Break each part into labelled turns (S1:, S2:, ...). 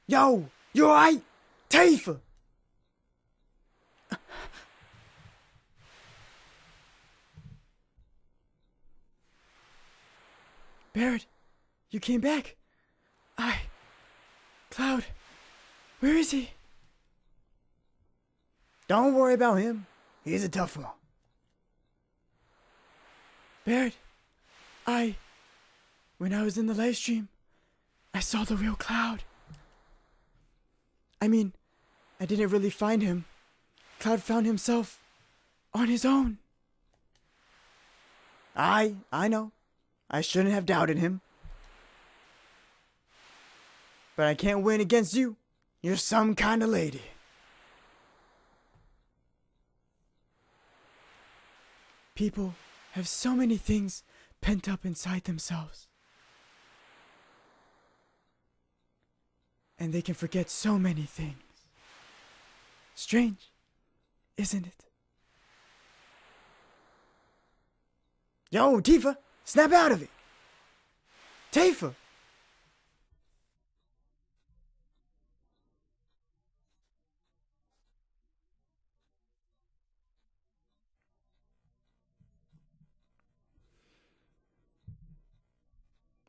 S1: Yo, you alright? Tifa! Barrett, you came back. Cloud, where is he? Don't worry about him. He's a tough one. Barrett, when I was in the live stream, I saw the real Cloud. I mean, I didn't really find him. Cloud found himself on his own. I know. I shouldn't have doubted him. But I can't win against you. You're some kind of lady. People have so many things pent up inside themselves. And they can forget so many things. Strange, isn't it? Yo, Tifa, snap out of it. Tifa.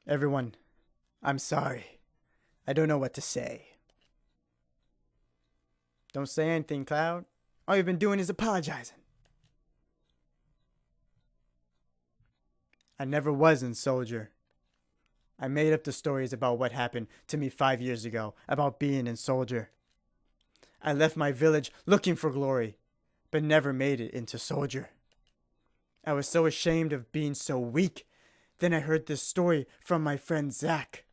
S1: Everyone, I'm sorry. I don't know what to say. Don't say anything, Cloud. All you've been doing is apologizing. I never was in Soldier. I made up the stories about what happened to me 5 years ago, about being in Soldier. I left my village looking for glory, but never made it into Soldier. I was so ashamed of being so weak. Then I heard this story from my friend Zack.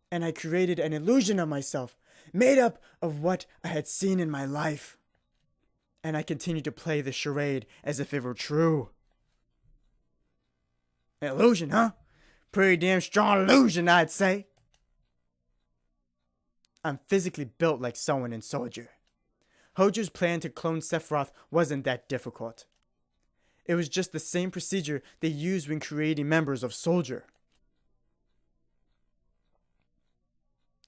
S1: And I created an illusion of myself, made up of what I had seen in my life. And I continued to play the charade as if it were true. An illusion, huh? Pretty damn strong illusion, I'd say. I'm physically built like someone in Soldier. Hojo's plan to clone Sephiroth wasn't that difficult. It was just the same procedure they used when creating members of Soldier.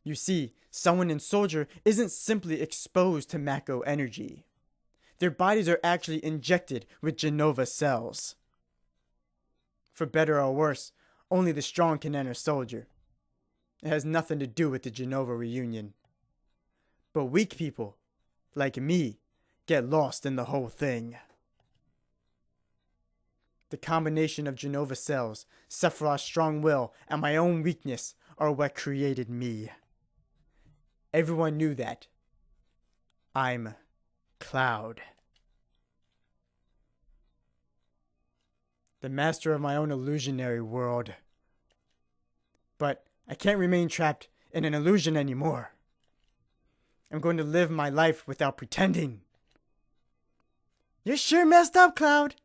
S1: You see, someone in Soldier isn't simply exposed to Mako energy. Their bodies are actually injected with Genova cells. For better or worse, only the strong can enter Soldier. It has nothing to do with the Genova reunion. But weak people, like me, get lost in the whole thing. The combination of Genova cells, Sephiroth's strong will, and my own weakness are what created me. Everyone knew that. I'm Cloud. The master of my own illusionary world. But I can't remain trapped in an illusion anymore. I'm going to live my life without pretending. You're sure messed up, Cloud.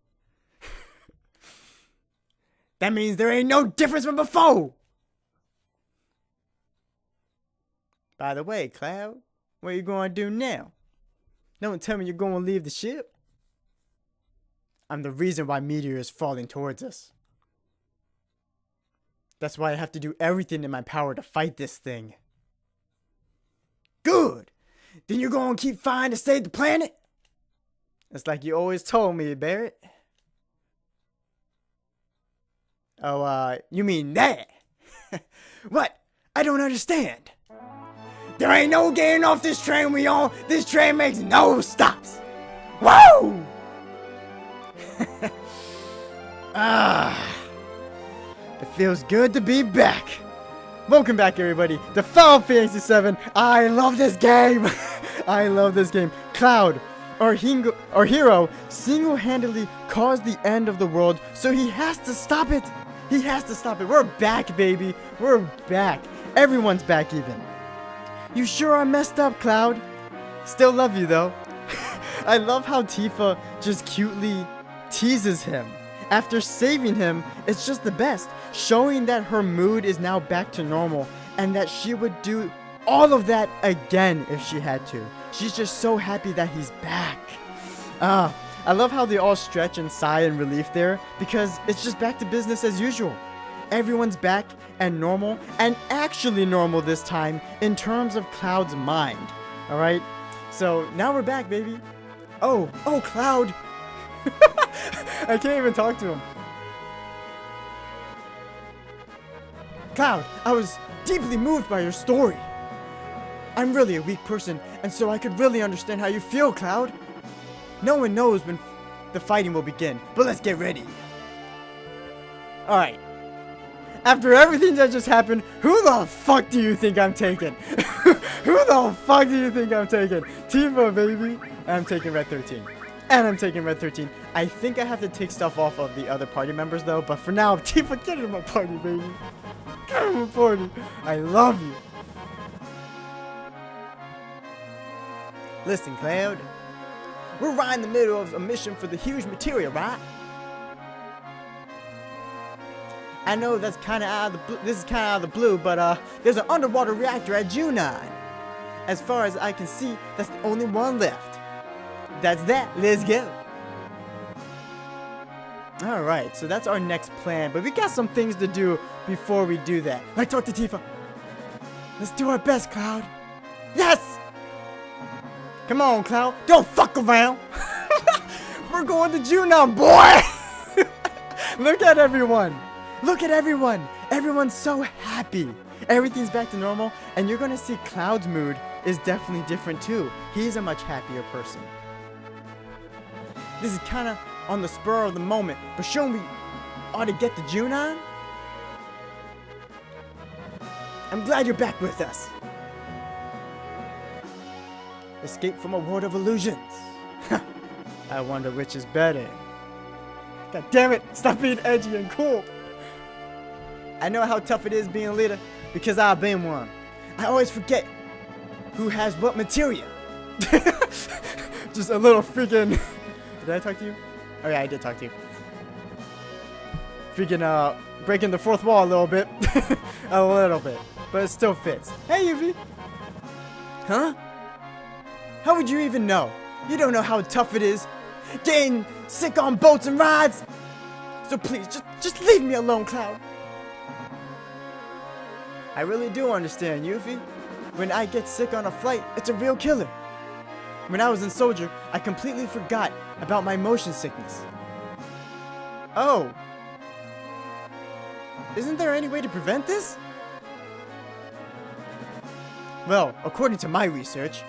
S1: That means there ain't no difference from before. By the way, Cloud, what are you going to do now? Don't tell me you're going to leave the ship. I'm the reason why Meteor is falling towards us. That's why I have to do everything in my power to fight this thing. Good. Then you're going to keep fighting to save the planet? It's like you always told me, Barrett. Oh, you mean that? What? I don't understand. There ain't no getting off this train we on. This train makes no stops. Woo! It feels good to be back. Welcome back, everybody, to Final Fantasy VII. I love this game. I love this game. Cloud, our hero, single-handedly caused the end of the world, so he has to stop it. He has to stop it. We're back, baby. We're back. Everyone's back even. You sure are messed up, Cloud. Still love you, though. I love how Tifa just cutely teases him. After saving him, it's just the best. Showing that her mood is now back to normal and that she would do all of that again if she had to. She's just so happy that he's back. I love how they all stretch and sigh in relief there because it's just back to business as usual. everyone's back and normal, and actually normal this time in terms of Cloud's mind. Alright? So now we're back, baby. Oh, Cloud. I can't even talk to him. Cloud, I was deeply moved by your story. I'm really a weak person, and so I could really understand how you feel, Cloud. No one knows when the fighting will begin, but let's get ready. Alright. After everything that just happened, who the fuck do you think I'm taking? Who the fuck do you think I'm taking? Tifa, baby. I'm taking Red 13. And I'm taking Red 13. I think I have to take stuff off of the other party members, though. But for now, Tifa, get in my party, baby. Get in my party. I love you. Listen, Cloud. We're right in the middle of a mission for the huge materia, right? I know that's kind of out of the blue. This is kind of out of the blue, but there's an underwater reactor at Junon. As far as I can see, that's the only one left. That's that. Let's go. All right, so that's our next plan, but we got some things to do before we do that. Like talk to Tifa. Let's do our best, Cloud. Yes. Come on, Cloud. Don't fuck around. We're going to Junon, boy. Look at everyone. Look at everyone! Everyone's so happy! Everything's back to normal, and you're gonna see Cloud's mood is definitely different too. He's a much happier person. This is kinda on the spur of the moment, but shouldn't we ought to get to Junon? I'm glad you're back with us. Escape from a world of illusions. I wonder which is better. God damn it! Stop being edgy and cool! I know how tough it is being a leader because I've been one. I always forget who has what materia. Just a little freaking... Did I talk to you? Oh yeah, I did talk to you. Freaking breaking the fourth wall a little bit. A little bit. But it still fits. Hey, Yuffie. Huh? How would you even know? You don't know how tough it is getting sick on boats and rides. So please, just leave me alone, Cloud. I really do understand, Yuffie. When I get sick on a flight, it's a real killer. When I was in Soldier, I completely forgot about my motion sickness. Oh. Isn't there any way to prevent this? Well, according to my research,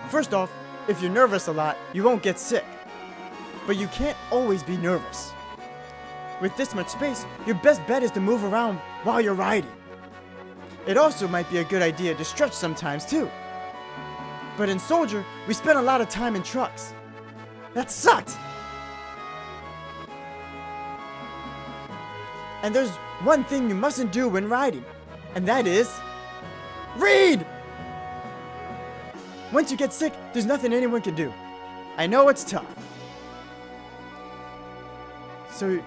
S1: first off, if you're nervous a lot, you won't get sick. But you can't always be nervous. With this much space, your best bet is to move around while you're riding. It also might be a good idea to stretch sometimes too. But in Soldier, we spent a lot of time in trucks. That sucked! And there's one thing you mustn't do when riding, and that is... read! Once you get sick, there's nothing anyone can do. I know it's tough. So,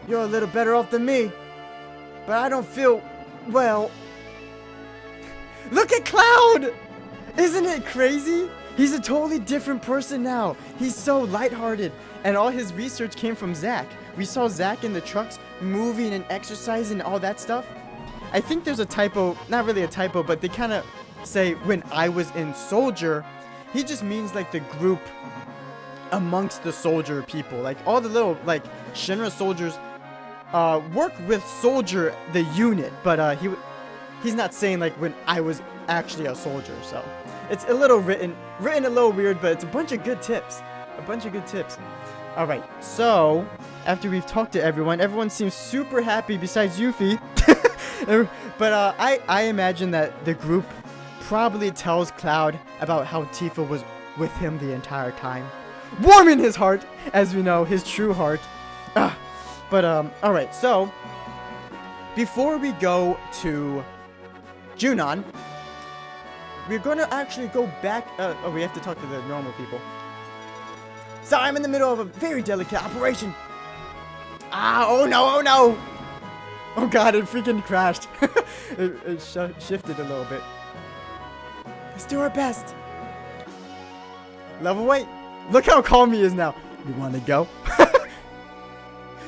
S1: you're a little better off than me. But I don't feel... well... Look at Cloud! Isn't it crazy? He's a totally different person now. He's so lighthearted. And all his research came from Zack. We saw Zack in the trucks moving and exercising and all that stuff. I think there's a typo, not really a typo, but they kind of say when I was in Soldier, he just means like the group amongst the Soldier people. Like all the little like Shinra soldiers work with Soldier, the unit, but he's not saying like when I was actually a soldier, so it's a little written a little weird, but it's a bunch of good tips. All right, so after we've talked to everyone seems super happy besides Yuffie. But I imagine that the group probably tells Cloud about how Tifa was with him the entire time, warming his heart, as we know, his true heart. But all right, so before we go to Junon, we're gonna actually go back. Oh, we have to talk to the normal people. Sorry, I'm in the middle of a very delicate operation. Oh no. Oh god, it freaking crashed. it shifted a little bit. Let's do our best. Level weight. Look how calm he is now. You want to go?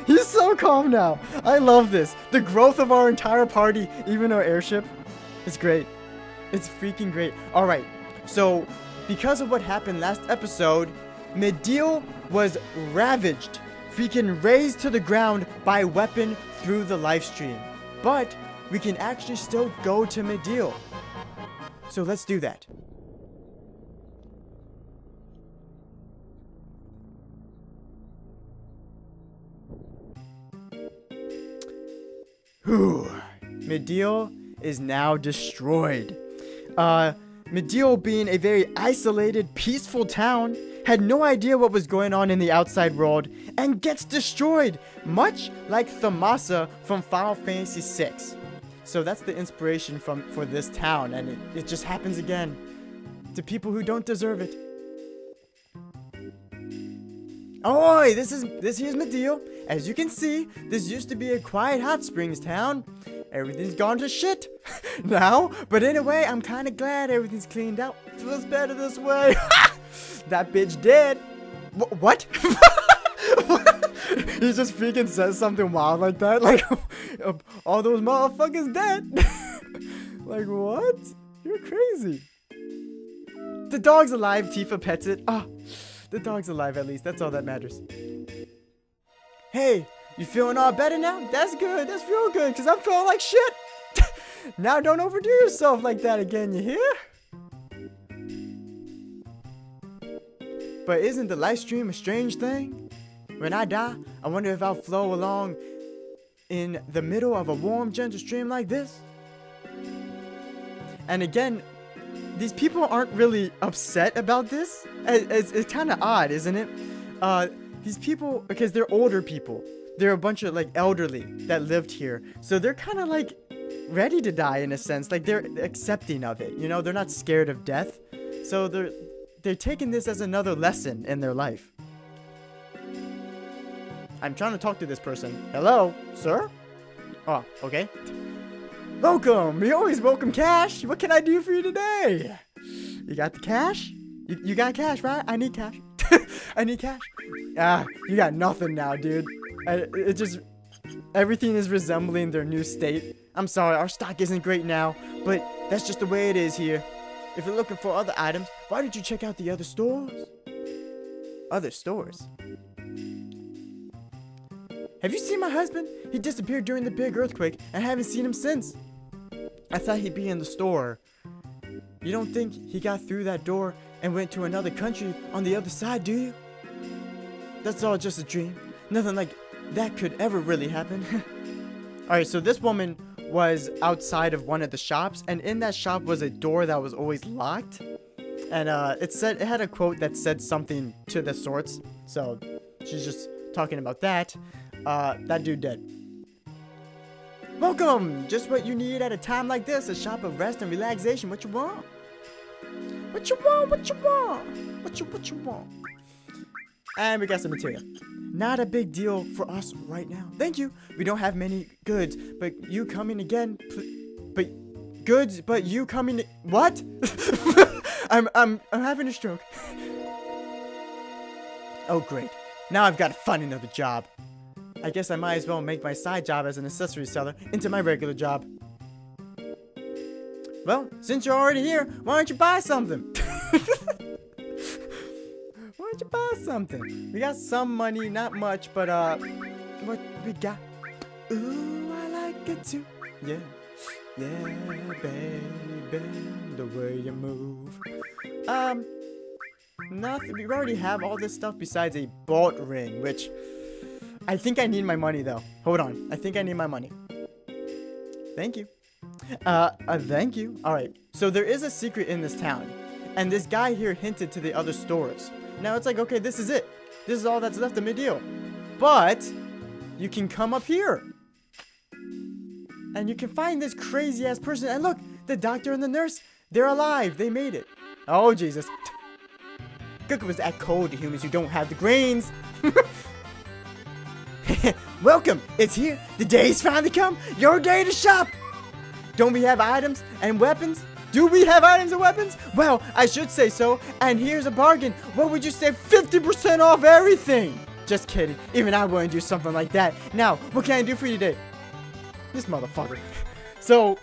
S1: He's so calm now. I love this. The growth of our entire party, even our airship, is great. It's freaking great. All right. So, because of what happened last episode, Mideel was ravaged, freaking razed to the ground by weapon through the live stream. But we can actually still go to Mideel. So let's do that. Whew. Mideel is now destroyed. Mideel, being a very isolated, peaceful town, had no idea what was going on in the outside world and gets destroyed, much like Thamasa from Final Fantasy VI. So that's the inspiration for this town, and it just happens again to people who don't deserve it. Oh, this here's Mideel. As you can see, this used to be a quiet hot springs town. Everything's gone to shit now, but anyway, I'm kind of glad everything's cleaned out. Feels better this way. That bitch dead. What? He just freaking says something wild like that, like all those motherfuckers dead. Like what? You're crazy. The dog's alive. Tifa pets it. The dog's alive at least. That's all that matters. Hey, you feeling all better now? That's good. That's real good, because I'm feeling like shit. Now don't overdo yourself like that again, you hear? But isn't the live stream a strange thing? When I die, I wonder if I'll flow along in the middle of a warm, gentle stream like this. And again, these people aren't really upset about this. It's kind of odd, isn't it? These people, because they're older people. They're a bunch of like elderly that lived here. So they're kind of like ready to die in a sense. Like they're accepting of it. You know, they're not scared of death. So they're taking this as another lesson in their life. I'm trying to talk to this person. Hello, sir? Oh, okay. Welcome. We always welcome cash. What can I do for you today? You got the cash? You got cash, right? I need cash. I need cash. You got nothing now, dude. It just... Everything is resembling their new state. I'm sorry, our stock isn't great now, but that's just the way it is here. If you're looking for other items, why don't you check out the other stores? Other stores? Have you seen my husband? He disappeared during the big earthquake, and I haven't seen him since. I thought he'd be in the store. You don't think he got through that door and went to another country on the other side, do you? That's all just a dream. Nothing like that could ever really happen. Alright, so this woman was outside of one of the shops, and in that shop was a door that was always locked. And it had a quote that said something to the sorts. So she's just talking about that. That dude dead. Welcome! Just what you need at a time like this. A shop of rest and relaxation. What you want? What you want? What you want? What you want? And we got some material. Not a big deal for us right now. Thank you. We don't have many goods, but you coming again? But you coming? What? I'm having a stroke. Oh great. Now I've got to find another job. I guess I might as well make my side job as an accessory seller into my regular job. Well, since you're already here, why don't you buy something? Why don't you buy something? We got some money, not much, but what we got? Ooh, I like it too. Yeah, baby, the way you move. Nothing. We already have all this stuff besides a bolt ring, which I think I need my money though. Hold on. I think I need my money. Thank you. Thank you. Alright. So there is a secret in this town. And this guy here hinted to the other stores. Now it's like, okay, this is it. This is all that's left of Mideel. But you can come up here. And you can find this crazy ass person. And look, the doctor and the nurse, they're alive. They made it. Oh, Jesus. Goku was that cold to humans who don't have the grains. Welcome, it's here. The day's finally come. Your day to shop. Don't we have items and weapons? Do we have items and weapons? Well, I should say so. And here's a bargain. What would you say? 50% off everything. Just kidding. Even I wouldn't do something like that. Now, what can I do for you today? This motherfucker. So,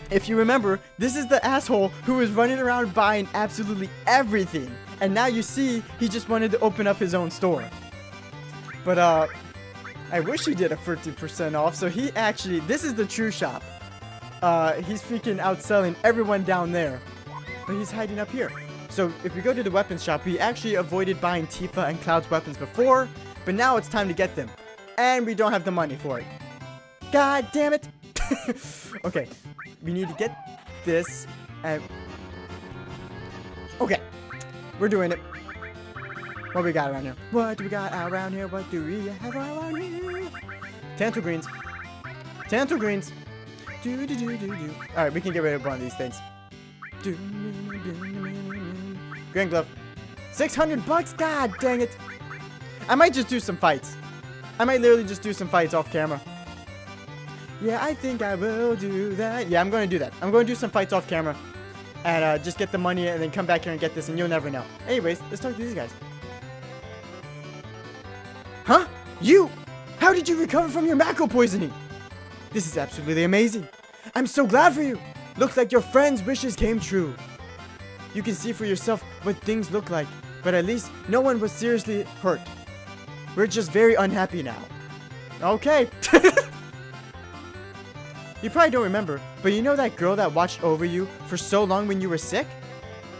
S1: if you remember, this is the asshole who was running around buying absolutely everything. And now you see, he just wanted to open up his own store. But, I wish he did a 50% off. So he actually, this is the true shop. He's freaking outselling everyone down there. But he's hiding up here. So if we go to the weapons shop, we actually avoided buying Tifa and Cloud's weapons before. But now it's time to get them. And we don't have the money for it. God damn it. Okay. We need to get this. And okay. We're doing it. What do we got around here? What do we got around here? What do we have around here? Tantal greens. Tantal greens. Alright, we can get rid of one of these things. Grand glove. 600 bucks? God dang it. I might just do some fights. I might literally just do some fights off camera. Yeah, I think I will do that. Yeah, I'm going to do that. I'm going to do some fights off camera. And just get the money and then come back here and get this and you'll never know. Anyways, let's talk to these guys. Huh? You? How did you recover from your macro poisoning? This is absolutely amazing. I'm so glad for you. Looks like your friend's wishes came true. You can see for yourself what things look like, but at least no one was seriously hurt. We're just very unhappy now. Okay. You probably don't remember, but you know that girl that watched over you for so long when you were sick?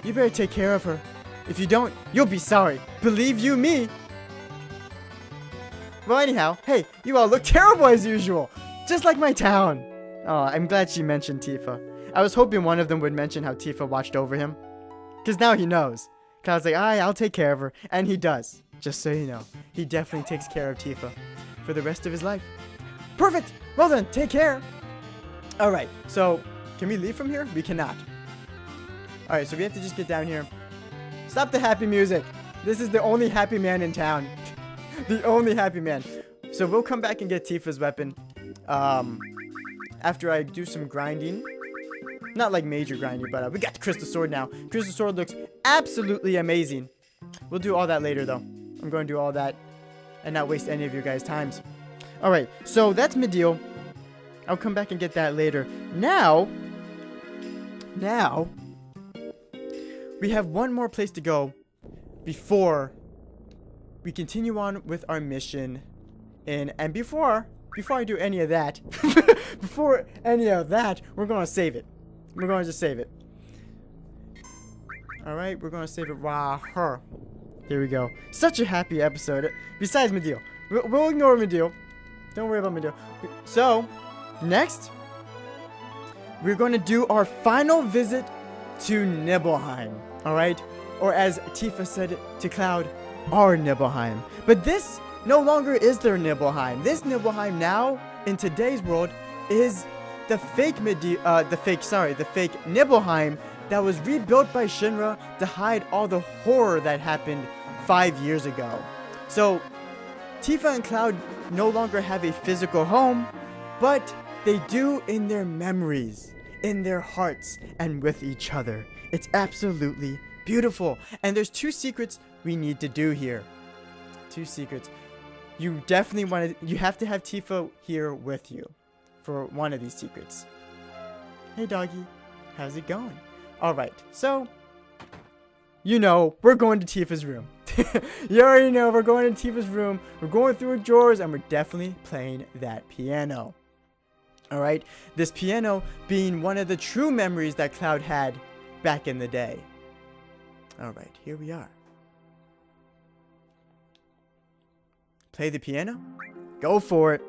S1: You better take care of her. If you don't, you'll be sorry. Believe you me. Well, anyhow, hey, you all look terrible as usual. Just like my town. Oh, I'm glad she mentioned Tifa. I was hoping one of them would mention how Tifa watched over him. Because now he knows. Cloud's like, I'll take care of her. And he does. Just so you know. He definitely takes care of Tifa. For the rest of his life. Perfect! Well then, take care! Alright, so, can we leave from here? We cannot. Alright, so we have to just get down here. Stop the happy music! This is the only happy man in town. The only happy man. So we'll come back and get Tifa's weapon. After I do some grinding. Not like major grinding, but we got the crystal sword now. Crystal sword looks absolutely amazing. We'll do all that later though. I'm going to do all that and not waste any of your guys' times. Alright, so that's Midil. I'll come back and get that later. Now, we have one more place to go before we continue on with our mission. And before I do any of that, we're going to save it. We're going to just save it. Alright, we're going to save it right here. Here we go. Such a happy episode. Besides Midil. We'll ignore Midil. Don't worry about Midil. So, next, we're going to do our final visit to Nibelheim. Alright? Or as Tifa said to Cloud, our Nibelheim. But this no longer is their Nibelheim. This Nibelheim now, in today's world, is the fake Nibelheim that was rebuilt by Shinra to hide all the horror that happened 5 years ago. So, Tifa and Cloud no longer have a physical home, but they do in their memories, in their hearts, and with each other. It's absolutely beautiful. And there's 2 secrets we need to do here. 2 secrets. You definitely you have to have Tifa here with you for one of these secrets. Hey doggy, how's it going? Alright, so, you know, we're going to Tifa's room. You already know, we're going to Tifa's room, we're going through her drawers, and we're definitely playing that piano. Alright, this piano being one of the true memories that Cloud had back in the day. Alright, here we are. Play the piano? Go for it.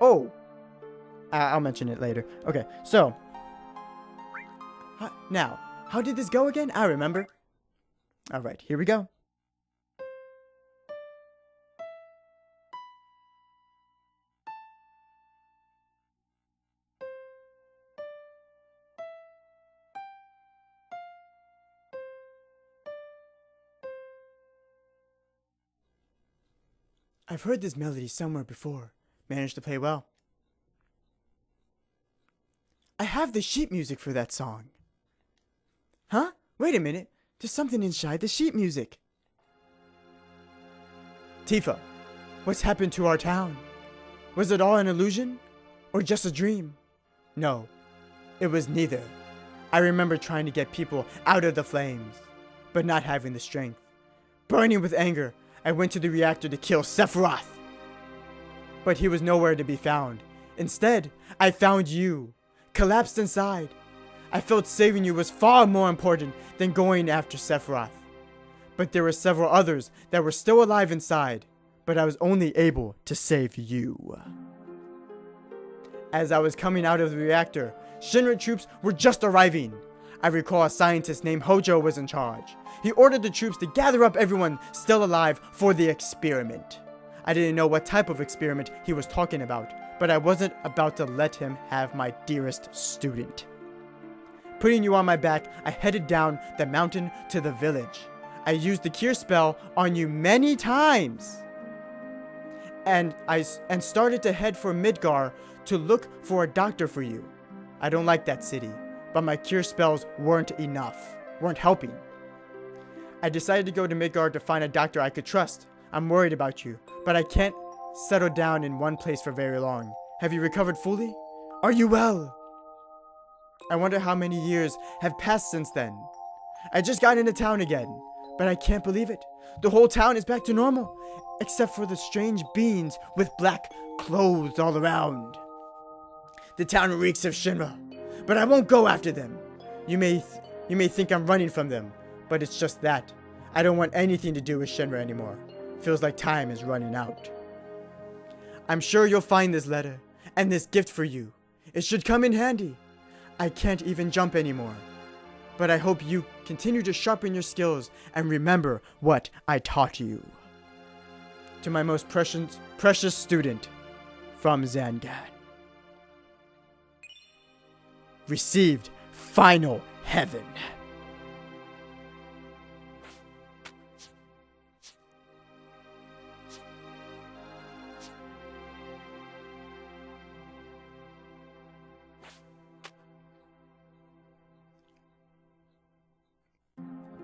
S1: Oh, I'll mention it later. Okay, so. Now, how did this go again? I remember. Alright, here we go. I've heard this melody somewhere before. Managed to play well. I have the sheet music for that song. Huh? Wait a minute. There's something inside the sheet music. Tifa, what's happened to our town? Was it all an illusion? Or just a dream? No, it was neither. I remember trying to get people out of the flames, but not having the strength. Burning with anger, I went to the reactor to kill Sephiroth. But he was nowhere to be found. Instead, I found you, collapsed inside. I felt saving you was far more important than going after Sephiroth. But there were several others that were still alive inside, but I was only able to save you. As I was coming out of the reactor, Shinra troops were just arriving. I recall a scientist named Hojo was in charge. He ordered the troops to gather up everyone still alive for the experiment. I didn't know what type of experiment he was talking about, but I wasn't about to let him have my dearest student. Putting you on my back, I headed down the mountain to the village. I used the cure spell on you many times. And started to head for Midgar to look for a doctor for you. I don't like that city, but my cure spells weren't helping. I decided to go to Midgar to find a doctor I could trust. I'm worried about you, but I can't settle down in one place for very long. Have you recovered fully? Are you well? I wonder how many years have passed since then. I just got into town again, but I can't believe it. The whole town is back to normal, except for the strange beings with black clothes all around. The town reeks of Shinra, but I won't go after them. You may think I'm running from them, but it's just that. I don't want anything to do with Shinra anymore. Feels like time is running out. I'm sure you'll find this letter and this gift for you. It should come in handy. I can't even jump anymore. But I hope you continue to sharpen your skills and remember what I taught you. To my most precious student, from Zangan. Received final heaven.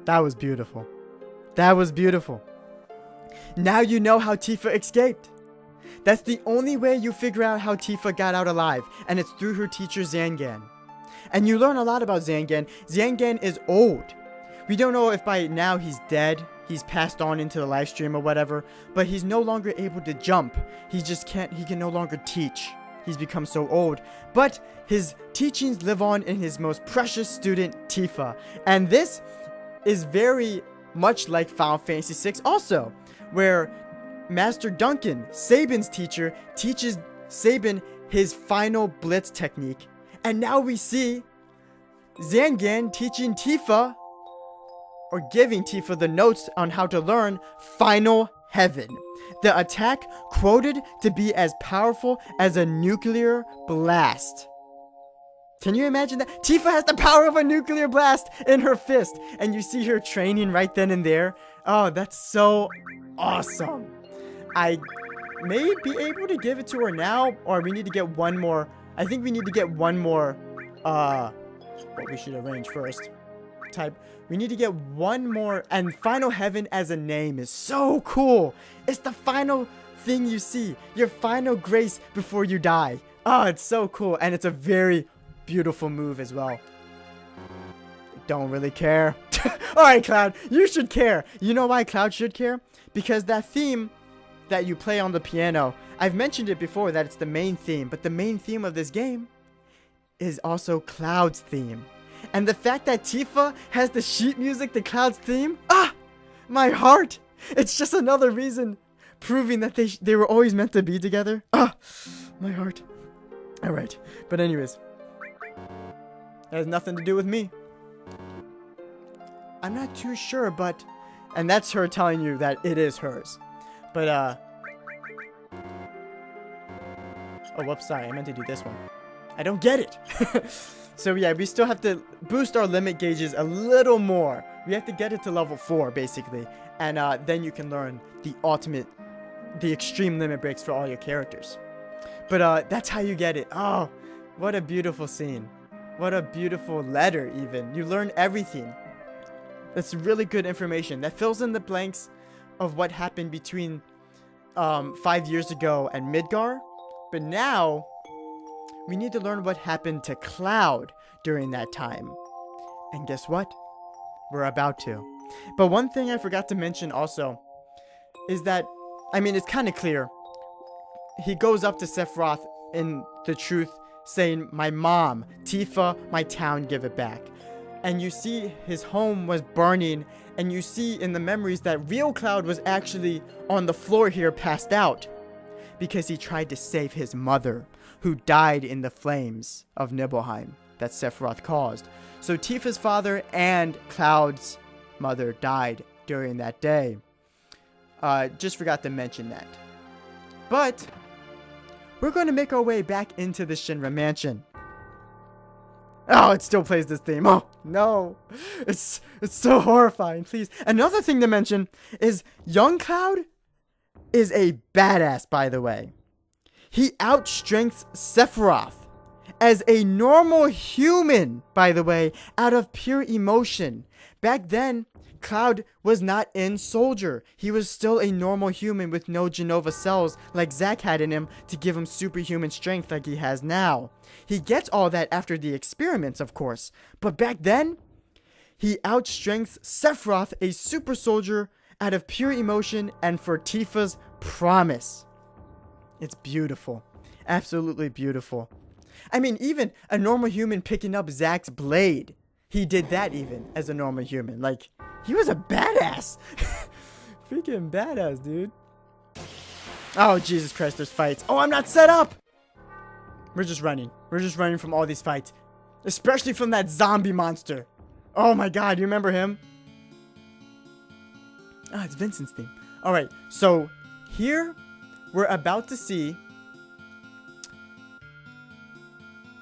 S1: That was beautiful. That was beautiful. Now you know how Tifa escaped. That's the only way you figure out how Tifa got out alive, and it's through her teacher Zangan. And you learn a lot about Zangan. Zangan is old. We don't know if by now he's dead, he's passed on into the live stream or whatever, but he's no longer able to jump. He can no longer teach. He's become so old. But his teachings live on in his most precious student, Tifa. And this is very much like Final Fantasy VI also, where Master Duncan, Sabin's teacher, teaches Sabin his final blitz technique. And now we see Zangan teaching Tifa, or giving Tifa the notes on how to learn Final Heaven. The attack quoted to be as powerful as a nuclear blast. Can you imagine that? Tifa has the power of a nuclear blast in her fist, and you see her training right then and there. Oh, that's so awesome. I may be able to give it to her now, or we need to get one more. I think we need to get one more, what we should arrange first. We need to get one more, and Final Heaven as a name is so cool. It's the final thing you see, your final grace before you die. Oh, it's so cool, and it's a very beautiful move as well. Don't really care. Alright, Cloud, you should care. You know why Cloud should care? Because that theme that you play on the piano, I've mentioned it before that it's the main theme, but the main theme of this game is also Cloud's theme. And the fact that Tifa has the sheet music to Cloud's theme, my heart. It's just another reason proving that they were always meant to be together. My heart. Alright, but anyways, it has nothing to do with me. I'm not too sure, but, and that's her telling you that it is hers. But, oh, whoops, sorry, I meant to do this one. I don't get it. So yeah, we still have to boost our limit gauges a little more. We have to get it to level 4, basically. And then you can learn the extreme limit breaks for all your characters. But that's how you get it. Oh, what a beautiful scene. What a beautiful letter, even. You learn everything. That's really good information. That fills in the blanks of what happened between 5 years ago at Midgar. But now, we need to learn what happened to Cloud during that time. And guess what? We're about to. But one thing I forgot to mention also is that, I mean, it's kind of clear. He goes up to Sephiroth in the truth, saying, "My mom, Tifa, my town, give it back." And you see his home was burning, and you see in the memories that real Cloud was actually on the floor here, passed out, because he tried to save his mother, who died in the flames of Nibelheim that Sephiroth caused. So Tifa's father and Cloud's mother died during that day. Just forgot to mention that. But we're going to make our way back into the Shinra mansion. Oh, it still plays this theme. Oh, no. It's so horrifying, please. Another thing to mention is young Cloud is a badass, by the way. He outstrengths Sephiroth as a normal human, by the way, out of pure emotion. Back then, Cloud was not in Soldier. He was still a normal human with no Genova cells like Zack had in him to give him superhuman strength like he has now. He gets all that after the experiments, of course. But back then, he outstrengths Sephiroth, a super soldier, out of pure emotion and for Tifa's promise. It's beautiful. Absolutely beautiful. I mean, even a normal human picking up Zack's blade. He did that even as a normal human. Like, he was a badass. Freaking badass, dude. Oh, Jesus Christ, there's fights. Oh, I'm not set up. We're just running. We're just running from all these fights. Especially from that zombie monster. Oh my God, you remember him? Ah, it's Vincent's theme. Alright, so here we're about to see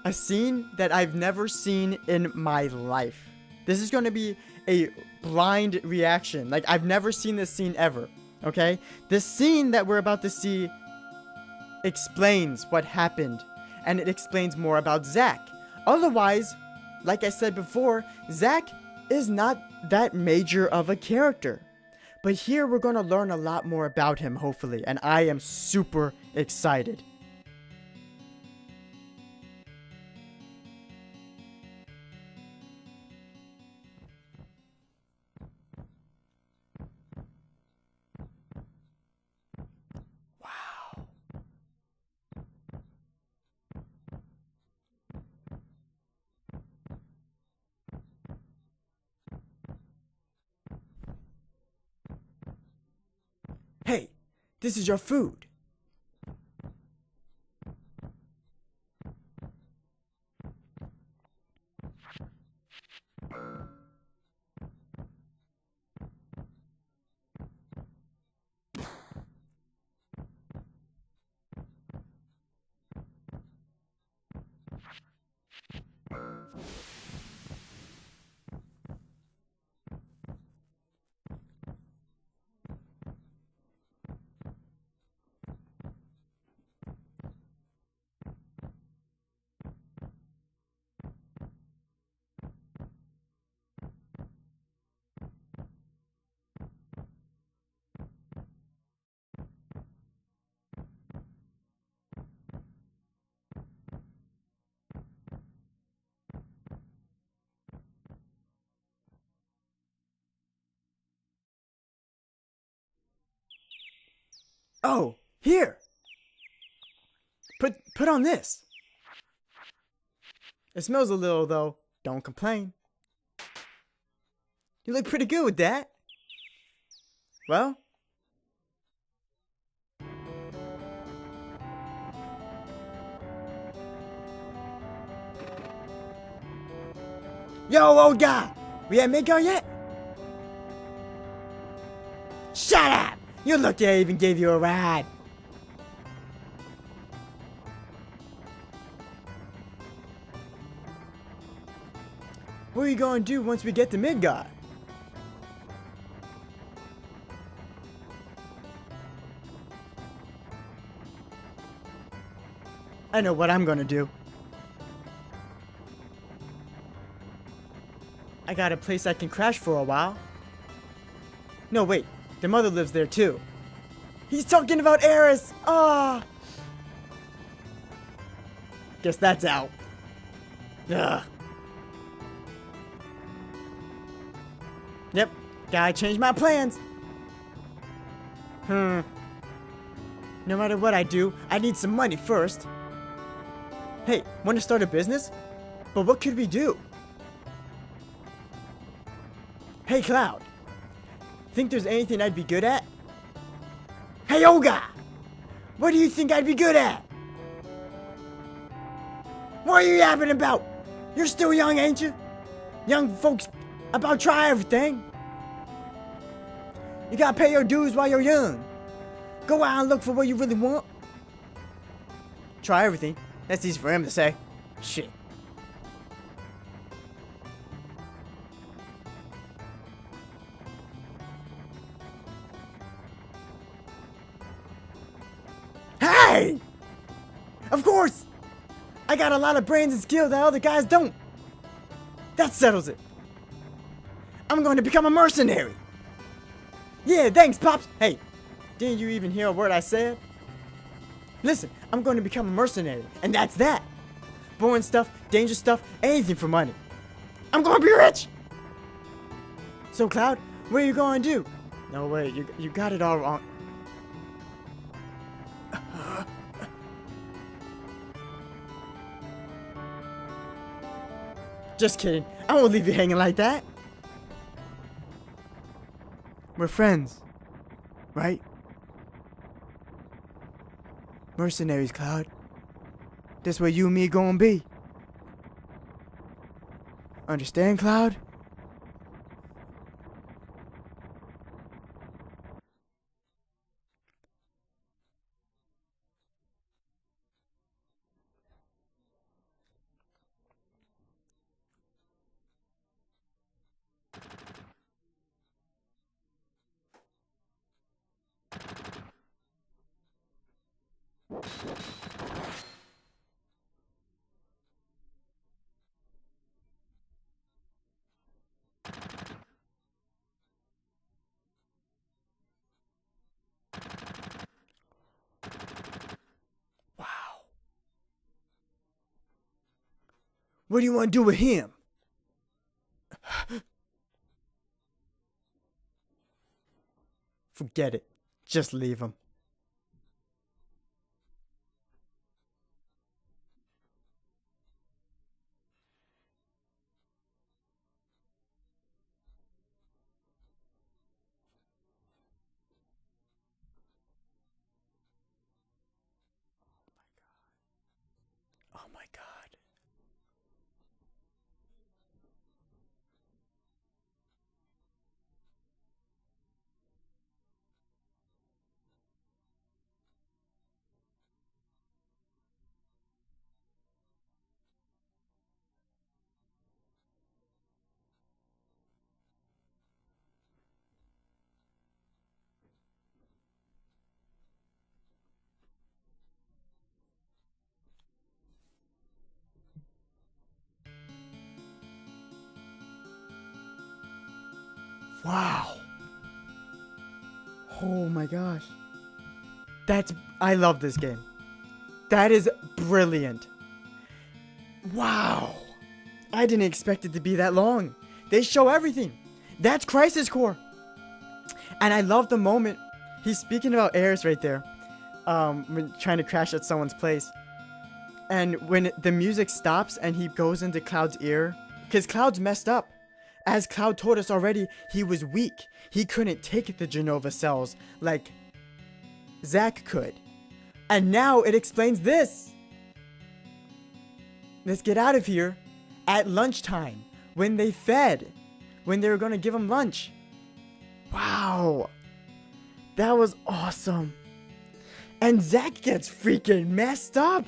S1: a scene that I've never seen in my life. This is going to be a blind reaction. Like, I've never seen this scene ever. Okay? This scene that we're about to see explains what happened. And it explains more about Zack. Otherwise, like I said before, Zack is not that major of a character. But here we're going to learn a lot more about him, hopefully. And I am super excited. Wow. Hey, this is your food. Oh, here. Put on this. It smells a little though. Don't complain. You look pretty good with that. Well, yo, old guy, we at Midgar yet? Shut up! You lucky I even gave you a ride. What are you gonna do once we get to Midgar? I know what I'm gonna do. I got a place I can crash for a while. No, wait. Their mother lives there too. He's talking about Eris. Ah. Guess that's out. Ugh. Yep. Gotta change my plans. No matter what I do, I need some money first. Hey, want to start a business? But what could we do? Hey, Cloud. Think there's anything I'd be good at? Hey, Olga! What do you think I'd be good at? What are you yapping about? You're still young, ain't you? Young folks about try everything. You gotta pay your dues while you're young. Go out and look for what you really want. Try everything. That's easy for him to say. Shit. Hey! Of course! I got a lot of brains and skills that other guys don't. That settles it. I'm going to become a mercenary. Yeah, thanks, Pops. Hey, didn't you even hear a word I said? Listen, I'm going to become a mercenary, and that's that. Boring stuff, dangerous stuff, anything for money. I'm going to be rich. So, Cloud, what are you going to do? No, wait, you got it all wrong. Just kidding. I won't leave you hanging like that. We're friends, right? Mercenaries, Cloud. That's where you and me gonna be. Understand, Cloud? Wow. What do you want to do with him? Forget it. Just leave him. Oh my God. Wow. Oh my gosh. I love this game. That is brilliant. Wow. I didn't expect it to be that long. They show everything. That's Crisis Core. And I love the moment. He's speaking about Eris right there. When trying to crash at someone's place. And when the music stops and he goes into Cloud's ear. Because Cloud's messed up. As Cloud told us already, he was weak. He couldn't take the Genova cells like Zack could. And now it explains this. Let's get out of here at lunchtime. When they fed. When they were going to give him lunch. Wow. That was awesome. And Zack gets freaking messed up.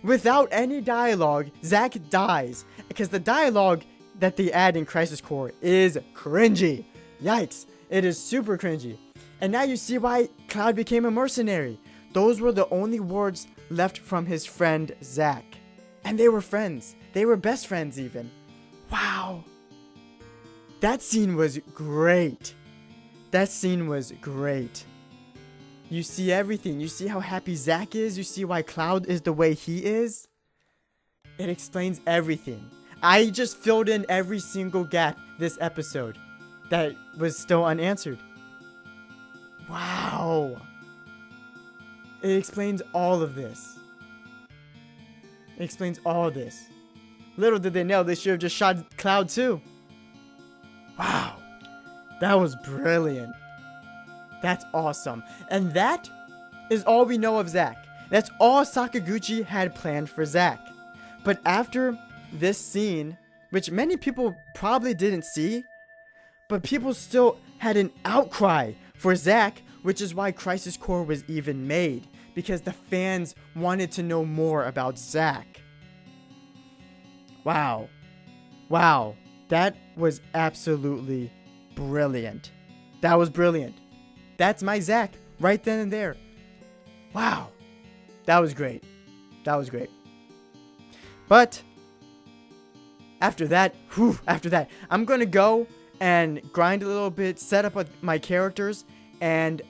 S1: Without any dialogue, Zack dies. Because the dialogue that they add in Crisis Core is cringy. Yikes. It is super cringy. And now you see why Cloud became a mercenary. Those were the only words left from his friend Zack. And they were friends. They were best friends even. Wow. That scene was great. That scene was great. You see everything. You see how happy Zack is. You see why Cloud is the way he is. It explains everything. I just filled in every single gap this episode that was still unanswered. Wow. It explains all of this. It explains all of this. Little did they know they should have just shot Cloud too. Wow. That was brilliant. That's awesome. And that is all we know of Zack. That's all Sakaguchi had planned for Zack. But after this scene, which many people probably didn't see, but people still had an outcry for Zack, which is why Crisis Core was even made, because the fans wanted to know more about Zack. Wow. Wow. That was absolutely brilliant. That was brilliant. That's my Zack right then and there. Wow. That was great. That was great. But after that, I'm going to go and grind a little bit, set up my characters, and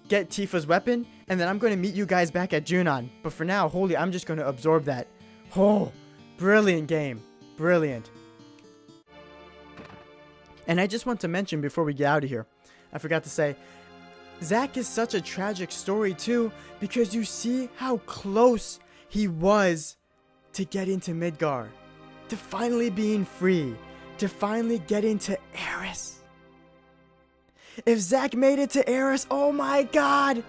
S1: get Tifa's weapon, and then I'm going to meet you guys back at Junon. But for now, I'm just going to absorb that. Oh, brilliant game. Brilliant. And I just want to mention before we get out of here, I forgot to say, Zack is such a tragic story too, because you see how close he was to get into Midgar, to finally being free, to finally get into Eris. If Zack made it to Eris, oh my god,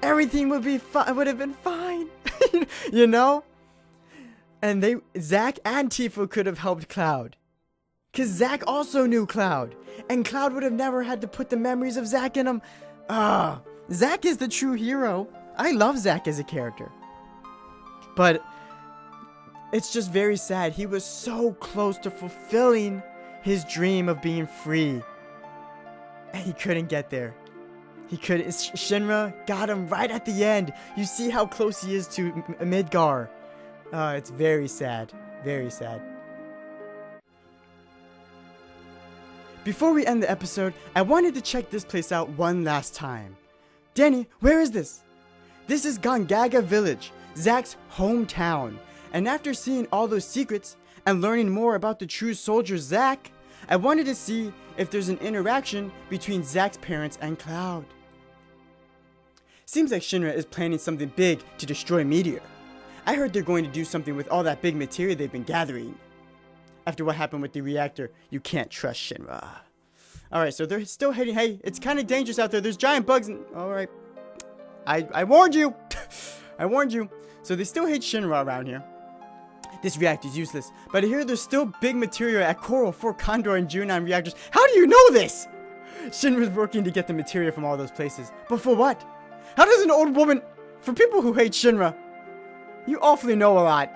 S1: everything would have been fine. You know? And Zack and Tifa could have helped Cloud, cause Zack also knew Cloud, and Cloud would have never had to put the memories of Zack in him. Zack is the true hero. I love Zack as a character, but it's just very sad. He was so close to fulfilling his dream of being free, and he couldn't get there. Shinra got him right at the end. You see how close he is to Midgar. It's very sad. Very sad. Before we end the episode, I wanted to check this place out one last time. Danny, where is this? This is Gongaga Village, Zack's hometown. And after seeing all those secrets and learning more about the true soldier Zack, I wanted to see if there's an interaction between Zack's parents and Cloud. Seems like Shinra is planning something big to destroy Meteor. I heard they're going to do something with all that big materia they've been gathering. After what happened with the reactor, you can't trust Shinra. Alright, so they're still heading. Hey, it's kind of dangerous out there. There's giant bugs. Alright. I warned you. I warned you. So they still hate Shinra around here. This reactor is useless. But I hear there's still big materia at Coral, Fort Condor, and Junon reactors. How do you know this? Shinra's working to get the materia from all those places. But for what? How does an old woman... For people who hate Shinra, you awfully know a lot.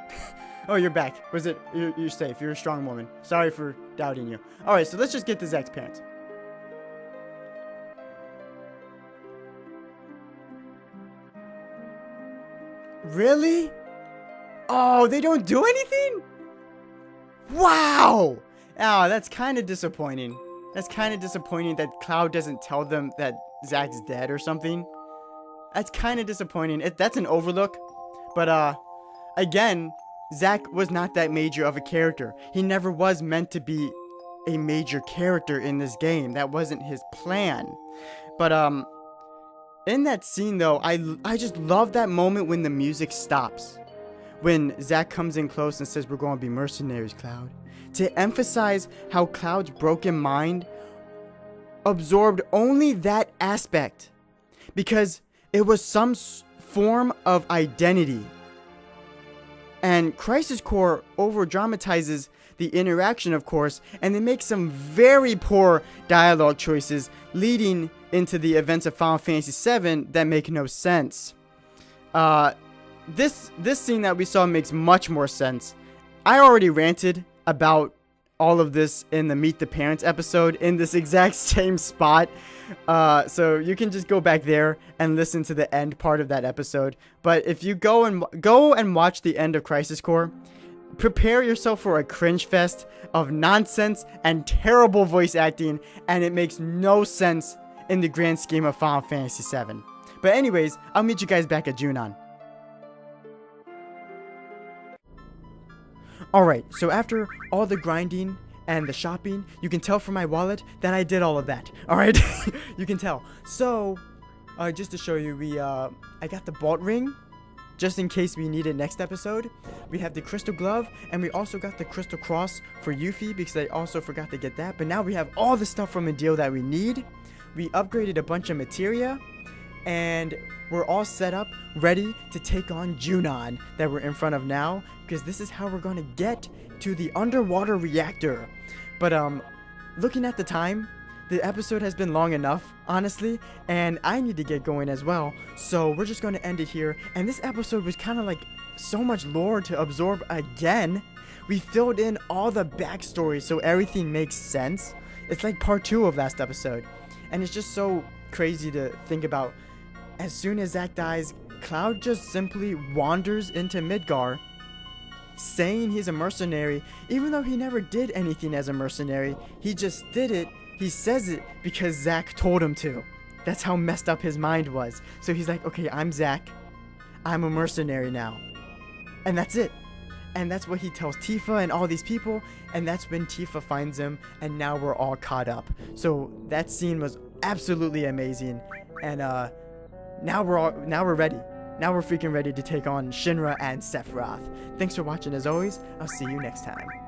S1: Oh, you're back. Was it? You're safe. You're a strong woman. Sorry for doubting you. Alright, so let's just get to Zack's parents. Really? Oh, they don't do anything? Wow! Oh, that's kind of disappointing. That's kind of disappointing that Cloud doesn't tell them that Zack's dead or something. That's kind of disappointing. That's an overlook. But, again, Zack was not that major of a character. He never was meant to be a major character in this game. That wasn't his plan. But, in that scene, though, I just love that moment when the music stops. When Zack comes in close and says, "We're going to be mercenaries, Cloud." To emphasize how Cloud's broken mind absorbed only that aspect. Because it was some form of identity. And Crisis Core over-dramatizes the interaction, of course, and they make some very poor dialogue choices leading into the events of Final Fantasy VII that make no sense. This scene that we saw makes much more sense. I already ranted about all of this in the Meet the Parents episode in this exact same spot. So you can just go back there and listen to the end part of that episode. But if you go and watch the end of Crisis Core, prepare yourself for a cringe fest of nonsense and terrible voice acting, and it makes no sense in the grand scheme of Final Fantasy VII. But anyways, I'll meet you guys back at Junon. Alright, so after all the grinding and the shopping, you can tell from my wallet that I did all of that. Alright, you can tell. So, just to show you, I got the Bolt Ring, just in case we need it next episode. We have the Crystal Glove, and we also got the Crystal Cross for Yuffie, because I also forgot to get that. But now we have all the stuff from a deal that we need. We upgraded a bunch of materia, and we're all set up, ready to take on Junon that we're in front of now, because this is how we're going to get to the underwater reactor. But looking at the time, the episode has been long enough, honestly, and I need to get going as well, so we're just going to end it here. And this episode was kind of like so much lore to absorb again. We filled in all the backstory so everything makes sense. It's like part 2 of last episode, and it's just so crazy to think about. As soon as Zack dies, Cloud just simply wanders into Midgar, saying he's a mercenary, even though he never did anything as a mercenary. He just did it. He says it because Zack told him to. That's how messed up his mind was. So he's like, okay, I'm Zack. I'm a mercenary now. And that's it. And that's what he tells Tifa and all these people. And that's when Tifa finds him. And now we're all caught up. So that scene was absolutely amazing. And now we're ready. Now we're freaking ready to take on Shinra and Sephiroth. Thanks for watching as always. I'll see you next time.